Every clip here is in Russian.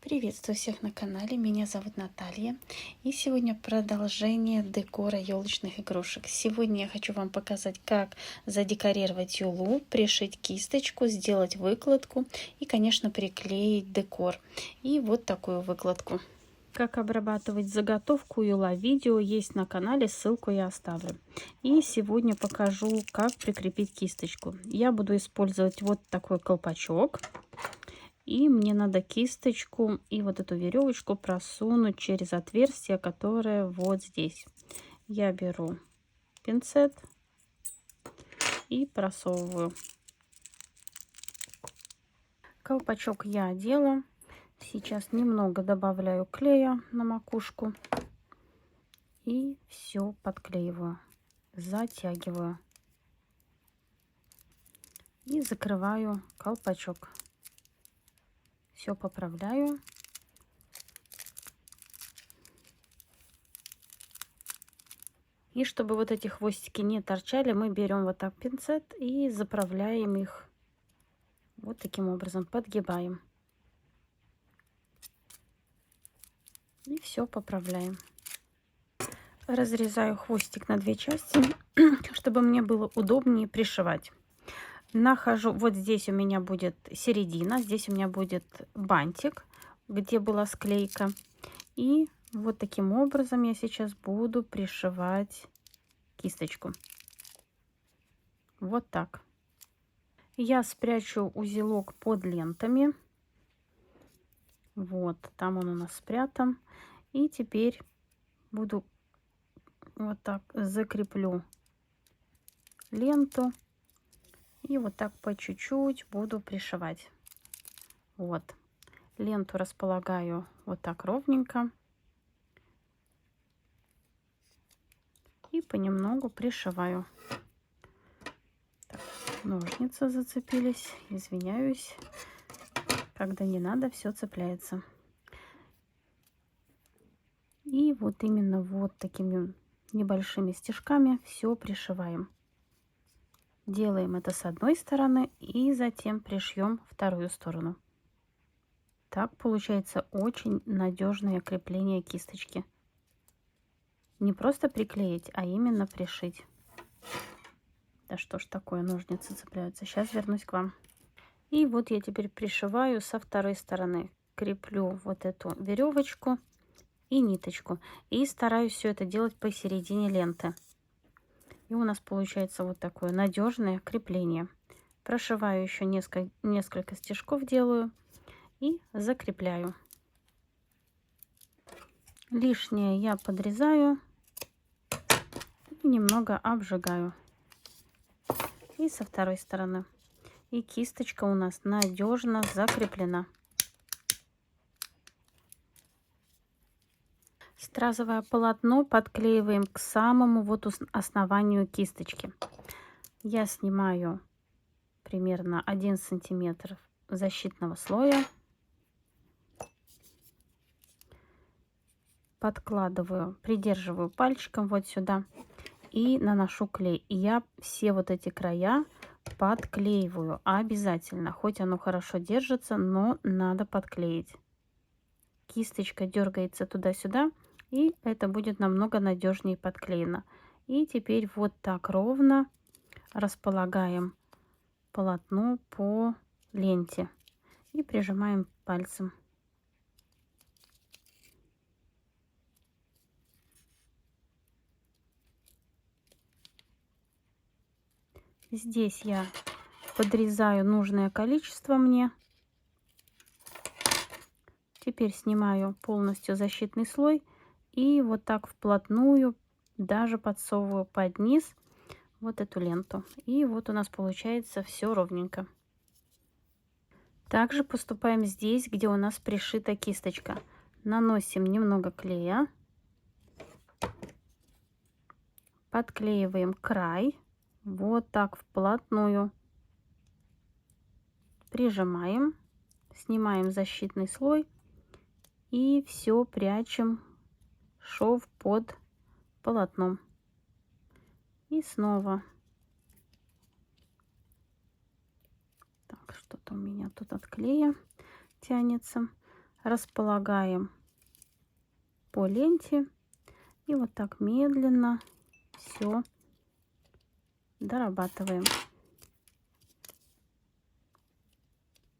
Приветствую всех на канале, меня зовут Наталья, и сегодня продолжение декора елочных игрушек. Сегодня я хочу вам показать, как задекорировать юлу, пришить кисточку, сделать выкладку и, конечно, приклеить декор. И вот такую выкладку. Как обрабатывать заготовку юла, видео есть на канале, ссылку я оставлю. И сегодня покажу, как прикрепить кисточку. Я буду использовать вот такой колпачок. И мне надо кисточку и вот эту веревочку просунуть через отверстие, которое вот здесь. Я беру пинцет и просовываю. Колпачок я одела. Сейчас немного добавляю клея на макушку. И все подклеиваю. Затягиваю. И закрываю колпачок. Все поправляю. И чтобы вот эти хвостики не торчали, мы берем вот так пинцет и заправляем их вот таким образом, подгибаем. И все поправляем. Разрезаю хвостик на две части, чтобы мне было удобнее пришивать. Нахожу, вот здесь у меня будет середина, здесь у меня будет бантик, где была склейка. И вот таким образом я сейчас буду пришивать кисточку. Вот так. Я спрячу узелок под лентами. Вот, там он у нас спрятан. И теперь буду вот так закреплю ленту. И вот так по чуть-чуть буду пришивать. Вот. Ленту располагаю вот так ровненько. И понемногу пришиваю. Так, ножницы зацепились. Извиняюсь. Когда не надо, все цепляется. И вот именно вот такими небольшими стежками все пришиваем. Делаем это с одной стороны и затем пришьем вторую сторону. Так получается очень надежное крепление кисточки. Не просто приклеить, а именно пришить. Да что ж такое, ножницы цепляются. Сейчас вернусь к вам. И вот я теперь пришиваю со второй стороны. Креплю вот эту веревочку и ниточку. И стараюсь все это делать посередине ленты. И у нас получается вот такое надежное крепление. Прошиваю еще несколько стежков, делаю и закрепляю. Лишнее я подрезаю и немного обжигаю. И со второй стороны. И кисточка у нас надежно закреплена. Стразовое полотно подклеиваем к самому вот основанию кисточки. Я снимаю примерно 1 сантиметр защитного слоя. Подкладываю, придерживаю пальчиком вот сюда и наношу клей. И я все вот эти края подклеиваю обязательно. Хоть оно хорошо держится, но надо подклеить. Кисточка дергается туда-сюда, и это будет намного надежнее подклеено. И теперь вот так ровно располагаем полотно по ленте и прижимаем пальцем. Здесь я подрезаю нужное количество мне. Теперь снимаю полностью защитный слой и вот так вплотную даже подсовываю под низ вот эту ленту. И вот у нас получается все ровненько. Также поступаем здесь, где у нас пришита кисточка. Наносим немного клея. Подклеиваем край. Вот так вплотную. Прижимаем. Снимаем защитный слой. И все прячем шов под полотном. И снова. Так, что-то у меня тут от клея тянется. располагаем по ленте и вот так медленно все дорабатываем.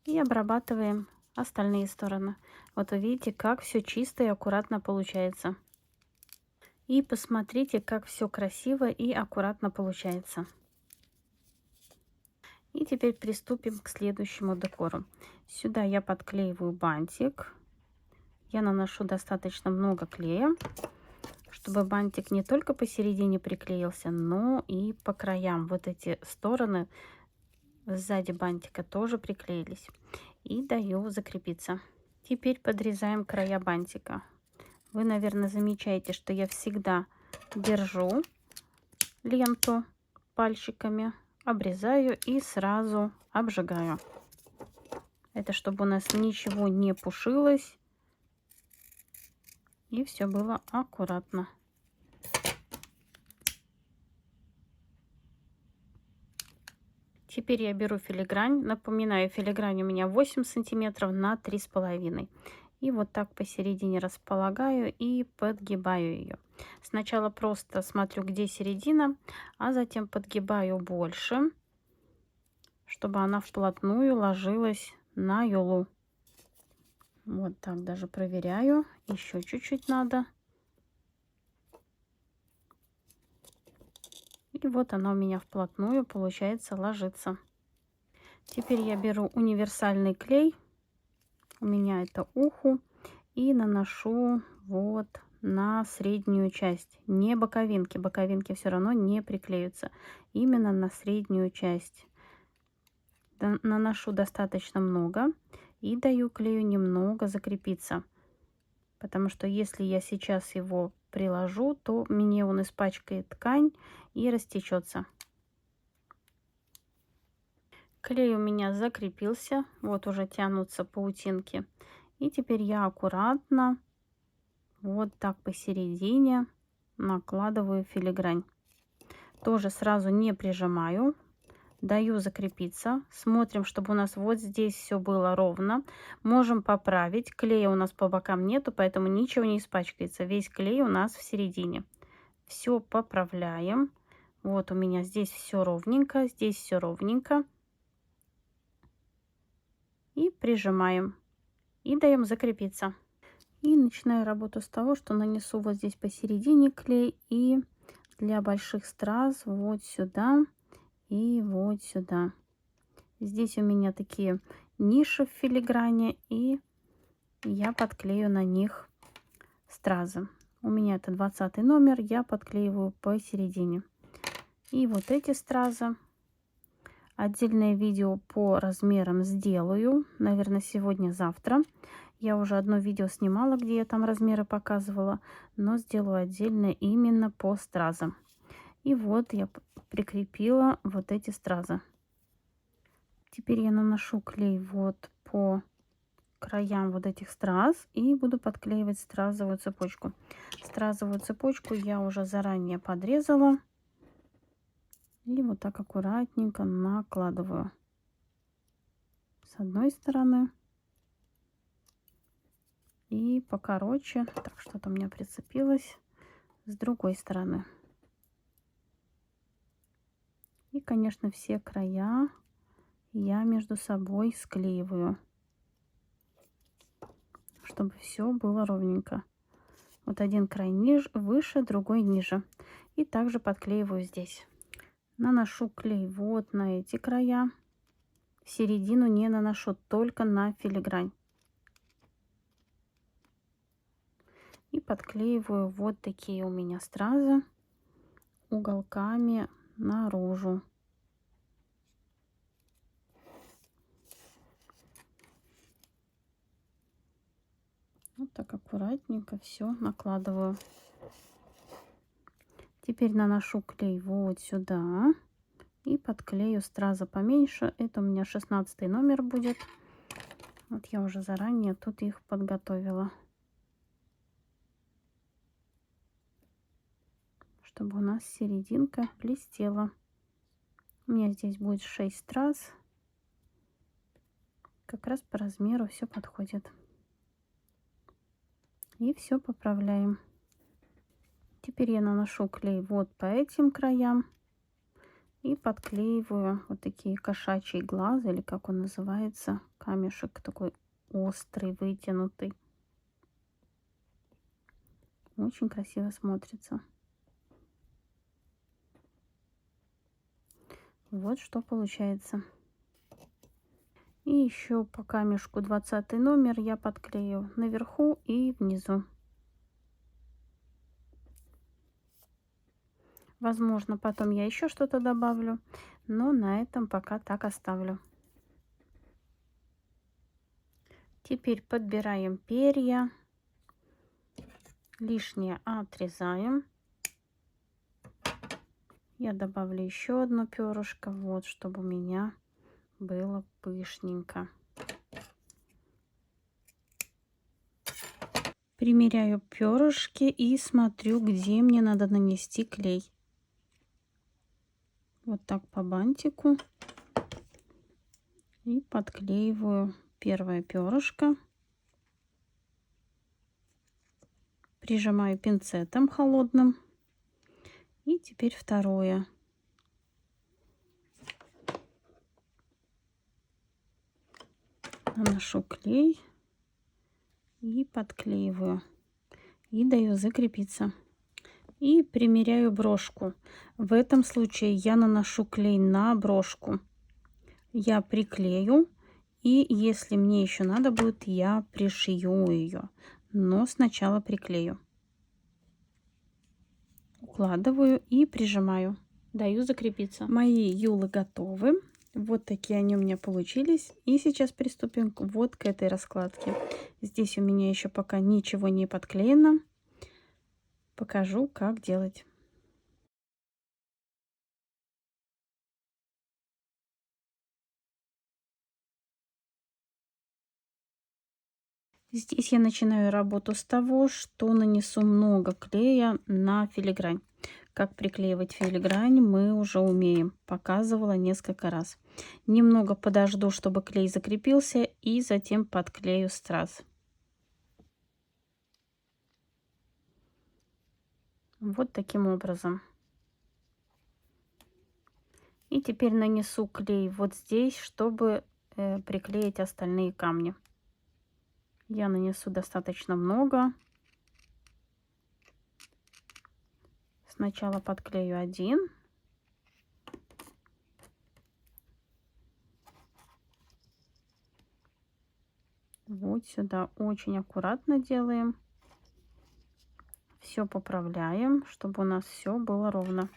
И обрабатываем остальные стороны. Вот вы видите, как все чисто и аккуратно получается. И посмотрите, как все красиво и аккуратно получается. И теперь приступим к следующему декору. Сюда я подклеиваю бантик. Я наношу достаточно много клея, чтобы бантик не только посередине приклеился, но и по краям. Вот эти стороны сзади бантика тоже приклеились. И даю закрепиться. Теперь подрезаем края бантика. Вы, наверное, замечаете, что я всегда держу ленту пальчиками, обрезаю и сразу обжигаю. Это чтобы у нас ничего не пушилось и все было аккуратно. Теперь я беру филигрань. Напоминаю, филигрань у меня 8 сантиметров на 3,5. И вот так посередине располагаю и подгибаю ее. Сначала просто смотрю, где середина, а затем подгибаю больше, чтобы она вплотную ложилась на юлу. Вот так даже проверяю. Еще чуть-чуть надо. И вот она у меня вплотную, получается, ложится. Теперь я беру универсальный клей. У меня это уху. И наношу вот на среднюю часть. Не боковинки. Боковинки все равно не приклеются. Именно на среднюю часть. Наношу достаточно много. И даю клею немного закрепиться. Потому что если я сейчас его приложу, то мне он испачкает ткань и растечется. Клей у меня закрепился. Вот уже тянутся паутинки. И теперь я аккуратно вот так посередине накладываю филигрань. Тоже сразу не прижимаю. Даю закрепиться. Смотрим, чтобы у нас вот здесь все было ровно. Можем поправить. Клея у нас по бокам нету, поэтому ничего не испачкается. Весь клей у нас в середине. Все поправляем. Вот у меня здесь все ровненько, здесь все ровненько. И прижимаем. И даем закрепиться. И начинаю работу с того, что нанесу вот здесь посередине клей. И для больших страз вот сюда и вот сюда. Здесь у меня такие ниши в филигране. И я подклею на них стразы. У меня это 20 номер. Я подклеиваю посередине. И вот эти стразы. Отдельное видео по размерам сделаю. Наверное, сегодня-завтра. Я уже одно видео снимала, где я там размеры показывала. Но сделаю отдельно именно по стразам. И вот я прикрепила вот эти стразы. Теперь я наношу клей вот по краям вот этих страз и буду подклеивать стразовую цепочку. Стразовую цепочку я уже заранее подрезала. И вот так аккуратненько накладываю. С одной стороны. И покороче. Так, что-то у меня прицепилось. С другой стороны. И, конечно, все края я между собой склеиваю. Чтобы все было ровненько. Вот один край ниже, выше, другой ниже. И также подклеиваю здесь. Наношу клей вот на эти края. В середину не наношу, только на филигрань. И подклеиваю вот такие у меня стразы уголками наружу. Вот так аккуратненько все накладываю. Теперь наношу клей вот сюда и подклею стразы поменьше. Это у меня 16 номер будет. Вот я уже заранее тут их подготовила. Чтобы у нас серединка блестела. У меня здесь будет 6 страз. Как раз по размеру все подходит. И все поправляем. Теперь я наношу клей вот по этим краям и подклеиваю вот такие кошачьи глаза, или как он называется, камешек такой острый, вытянутый. Очень красиво смотрится. Вот что получается. И еще по камешку 20 номер я подклею наверху и внизу. Возможно, потом я еще что-то добавлю, но на этом пока так оставлю. Теперь подбираем перья, лишнее отрезаем. Я добавлю еще одно перышко, вот, чтобы у меня было пышненько. Примеряю перышки и смотрю, где мне надо нанести клей. Вот так по бантику. И подклеиваю первое перышко. Прижимаю пинцетом холодным. И теперь второе. Наношу клей и подклеиваю. И даю закрепиться. И примеряю брошку. В этом случае я наношу клей на брошку. Я приклею. И если мне еще надо будет, я пришью ее. Но сначала приклею. Укладываю и прижимаю. Даю закрепиться. Мои юлы готовы. Вот такие они у меня получились. И сейчас приступим вот к этой раскладке. Здесь у меня еще пока ничего не подклеено. Покажу, как делать. Здесь я начинаю работу с того, что нанесу много клея на филигрань. Как приклеивать филигрань мы уже умеем. Показывала несколько раз. Немного подожду, чтобы клей закрепился, и затем подклею страз. Вот таким образом. И теперь нанесу клей вот здесь, чтобы приклеить остальные камни. Я нанесу достаточно много. Сначала подклею один. Вот сюда очень аккуратно делаем. Все поправляем, чтобы у нас все было ровно.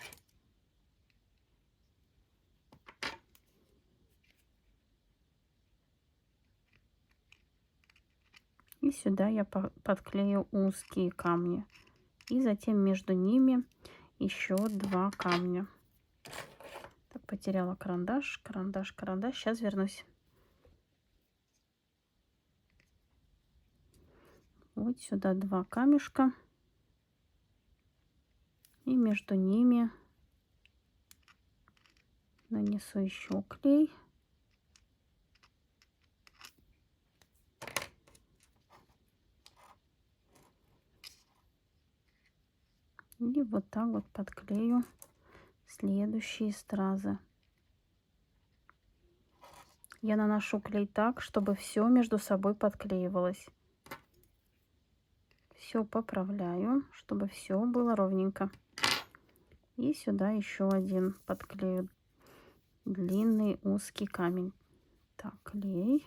И сюда я подклею узкие камни. И затем между ними еще два камня. Так, потеряла карандаш. Карандаш. Сейчас вернусь. Вот сюда два камешка. И между ними нанесу еще клей. И вот так вот подклею следующие стразы. Я наношу клей так, чтобы все между собой подклеивалось. Все поправляю, чтобы все было ровненько. И сюда еще один подклею длинный узкий камень. Так, клей.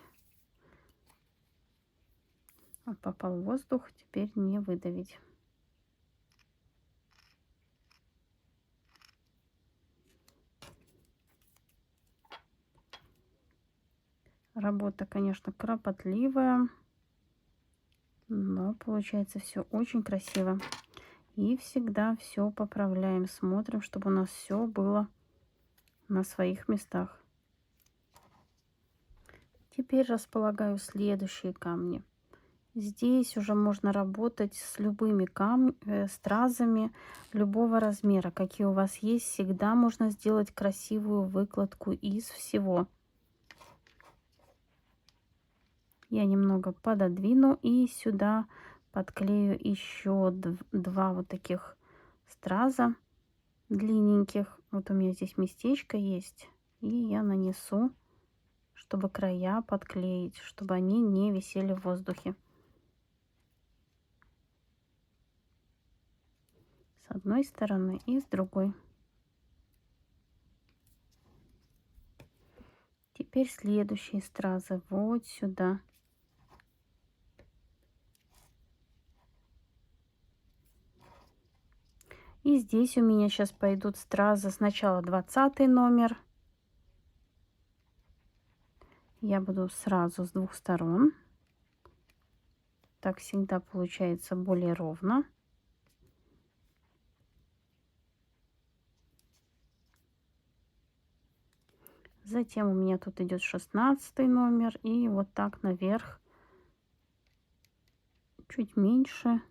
Попал воздух, теперь не выдавить. Работа, конечно, кропотливая, но получается все очень красиво. И всегда все поправляем, смотрим, чтобы у нас все было на своих местах. Теперь располагаю следующие камни. Здесь уже можно работать с любыми стразами любого размера, какие у вас есть. Всегда можно сделать красивую выкладку из всего. Я немного пододвину и сюда подклею еще два вот таких страза длинненьких. Вот у меня здесь местечко есть. И я нанесу, чтобы края подклеить, чтобы они не висели в воздухе. С одной стороны и с другой. Теперь следующие стразы вот сюда. И здесь у меня сейчас пойдут стразы. Сначала 20 номер. Я буду сразу с двух сторон. Так всегда получается более ровно. Затем у меня тут идет 16 номер. И вот так наверх. Чуть меньше.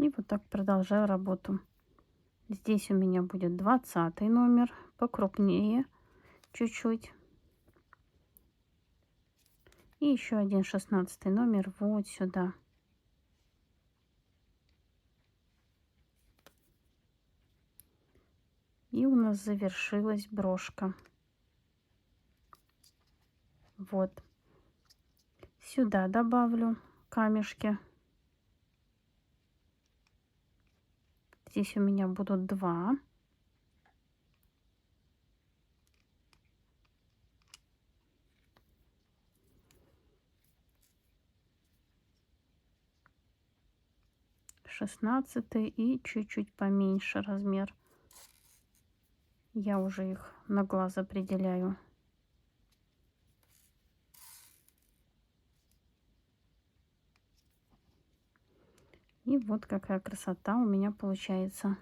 И вот так продолжаю работу. Здесь у меня будет 20 номер, покрупнее чуть-чуть. И еще один 16 номер вот сюда. И у нас завершилась брошка. Вот. Сюда добавлю камешки. Здесь у меня будут 2. Шестнадцатый и чуть-чуть поменьше размер. Я уже их на глаз определяю. И вот какая красота у меня получается.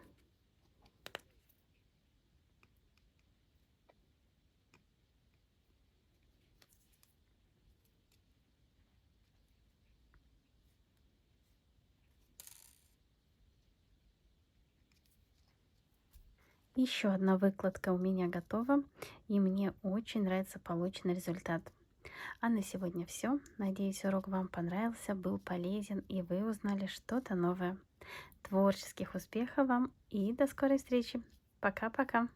Еще одна выкладка у меня готова, и мне очень нравится полученный результат. А на сегодня все. Надеюсь, урок вам понравился, был полезен, и вы узнали что-то новое. Творческих успехов вам и до скорой встречи. Пока-пока.